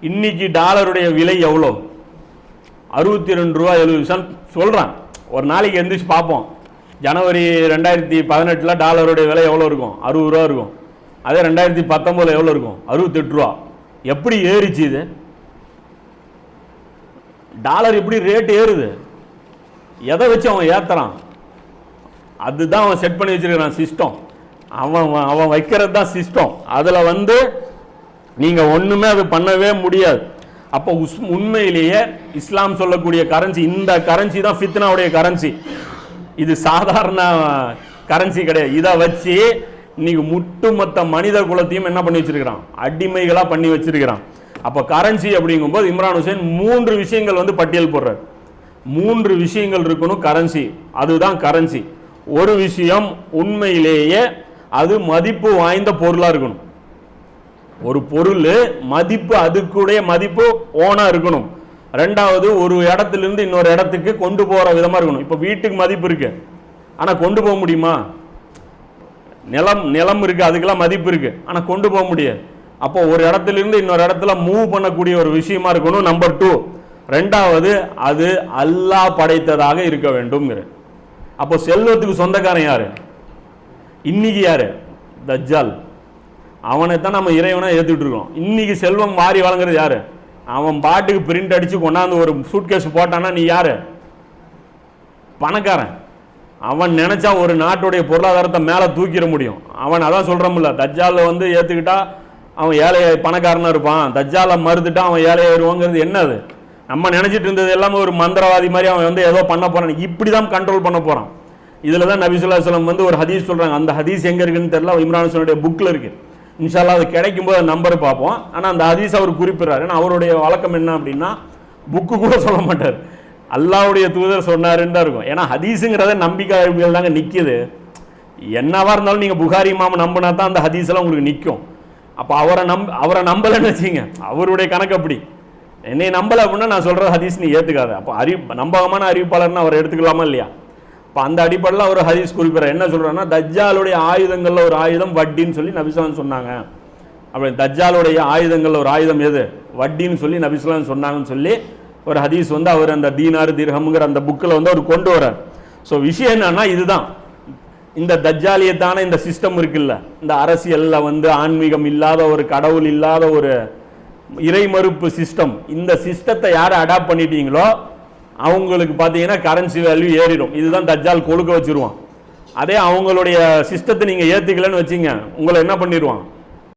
இன்னைக்கு டாலருடைய விலை எவ்வளோ? 62 ரூபா 70 பைசா சொல்கிறான். ஒரு நாளைக்கு எந்திரிச்சு பார்ப்போம். ஜனவரி 2018 டாலருடைய விலை எவ்வளோ இருக்கும்? 60 ரூபா இருக்கும். அதே 2019 எவ்வளோ இருக்கும்? 68 ரூபா. எப்படி ஏறிச்சு இது? டாலர் எப்படி ரேட் ஏறுது? எதை வச்சு அவன் ஏற்றுறான்? அதுதான் அவன் செட் பண்ணி வச்சிருக்கிறான் சிஸ்டம். அவன் வைக்கிறது தான் சிஸ்டம். அதில் நீங்கள் ஒன்றுமே அது பண்ணவே முடியாது. அப்போ உண்மையிலேயே இஸ்லாம் சொல்லக்கூடிய கரன்சி, இந்த கரன்சி தான் ஃபித்னாவுடைய கரன்சி. இது சாதாரண கரன்சி கிடையாது. இதை வச்சு இன்னைக்கு முட்டுமொத்த மனித குலத்தையும் என்ன பண்ணி வச்சிருக்கிறான்? அடிமைகளாக பண்ணி வச்சிருக்கிறான். அப்போ கரன்சி அப்படிங்கும்போது இம்ரான் ஹுசைன் 3 விஷயங்கள் பட்டியல் போடுறார். 3 விஷயங்கள் இருக்கணும் கரன்சி. அதுதான் கரன்சி. ஒரு விஷயம், உண்மையிலேயே அது மதிப்பு வாய்ந்த பொருளாக இருக்கணும். ஒரு பொருள் மதிப்பு, அதுக்குடைய மதிப்பு ஓனா இருக்கணும். ரெண்டாவது, ஒரு இடத்திலிருந்து இன்னொரு இடத்துக்கு கொண்டு போற விதமா இருக்கணும். இப்போ வீட்டுக்கு மதிப்பு இருக்கு, ஆனா கொண்டு போக முடியுமா? நிலம் இருக்கு, அதுக்கெல்லாம் மதிப்பு இருக்கு, ஆனா கொண்டு போக முடியாது. அப்போ ஒரு இடத்திலிருந்து இன்னொரு இடத்துல மூவ் பண்ணக்கூடிய ஒரு விஷயமா இருக்கணும். நம்பர் 2. ரெண்டாவது, அது அல்லாஹ் படைத்ததாக இருக்க வேண்டும். அப்போ செல்வத்துக்கு சொந்தக்காரன் யாரு? இன்னைக்கு யாரு? தஜ்ஜால். அவனைத்தான் நம்ம இறைவனை ஏத்துட்டு இருக்கோம். இன்னைக்கு செல்வம் வாரி வழங்குறது யாரு? அவன் பாட்டுக்கு பிரிண்ட் அடிச்சு கொண்டாந்து ஒரு சூட்கேஸ் போட்டானா நீ யாரு? பணக்காரன். அவன் நினைச்சா ஒரு நாட்டுடைய பொருளாதாரத்தை மேல தூக்கிட முடியும். அவன் அதான் சொல்றோம்ல, தஜ்ஜால ஏத்துக்கிட்டா அவன் ஏழை பணக்காரனா இருப்பான், தஜ்ஜால மறுத்துட்டா அவன் ஏழையாயிருவாங்கிறது என்னது? நம்ம நினைச்சிட்டு இருந்தது எல்லாமே ஒரு மந்திரவாதி மாதிரி அவன் ஏதோ பண்ண போறான். இப்படிதான் கண்ட்ரோல் பண்ண போறான். இதுலதான் நபி ஸல்லல்லாஹு அலைஹி வஸல்லம் ஒரு ஹதீஸ் சொல்றாங்க. அந்த ஹதீஸ் எங்க இருக்குன்னு தெரியல, இம்ரான் ஹுசைனுடைய புக்ல இருக்கு. இன்ஷா அல்லாஹ் அது கிடைக்கும் போது நம்பர் பார்ப்போம். ஆனா அந்த ஹதீஸ் அவர் குறிப்பிடுறாரு. ஏன்னா அவருடைய வழக்கம் என்ன அப்படின்னா, புக்கு கூட சொல்ல மாட்டார், அல்லாஹ்வுடைய தூதர் சொன்னாருன்னு தான் இருக்கும். ஏன்னா ஹதீஸுங்கிறத நம்பிக்கை தாங்க நிக்குது. என்னவா இருந்தாலும் நீங்க புகாரி இமாம் நம்பினா தான் அந்த ஹதீஸ் எல்லாம் உங்களுக்கு நிற்கும். அப்ப அவரை நம்பலன்னு வச்சுங்க, அவருடைய கணக்கு அப்படி. என்னை நம்பல அப்படின்னா நான் சொல்ற ஹதீஸ் நீ ஏத்துக்காத. அப்போ நம்பகமான அறிவிப்பாளர்னு அவர் எடுத்துக்கலாமா இல்லையா? இப்போ அந்த அடிப்படையில் அவர் ஹதீஸ் குறிப்பிட்றார். என்ன சொல்றாருன்னா, தஜ்ஜாலுடைய ஆயுதங்கள்ல ஒரு ஆயுதம் வட்டின்னு சொல்லி நபி ஸல்லல்லாஹு அலைஹி வஸல்லம் சொன்னாங்க. அப்படி தஜ்ஜாலுடைய ஆயுதங்கள்ல ஒரு ஆயுதம் எது? வட்டின்னு சொல்லி நபி ஸல்லல்லாஹு அலைஹி வஸல்லம் சொன்னாங்கன்னு சொல்லி ஒரு ஹதீஸ் அவர் அந்த தீனார் திர்ஹம்ங்கிற அந்த புக்கில் அவர் கொண்டு வர்றார். ஸோ விஷயம் என்னன்னா, இதுதான் இந்த தஜ்ஜாலியத்தான இந்த சிஸ்டம் இருக்குல்ல, இந்த அரசியல்ல ஆன்மீகம் இல்லாத, ஒரு கடவுள் இல்லாத, ஒரு இறை மறுப்பு சிஸ்டம். இந்த சிஸ்டத்தை யாரை அடாப்ட் பண்ணிட்டீங்களோ அவங்களுக்கு பார்த்தீங்கன்னா கரன்சி வேல்யூ ஏறிடும். இதுதான் தஜ்ஜால் கொழுக்க வச்சிருவான். அதே அவங்களுடைய சிஸ்டத்தை நீங்க ஏத்துக்கலன்னு வச்சீங்க, உங்களை என்ன பண்ணிடுவான்?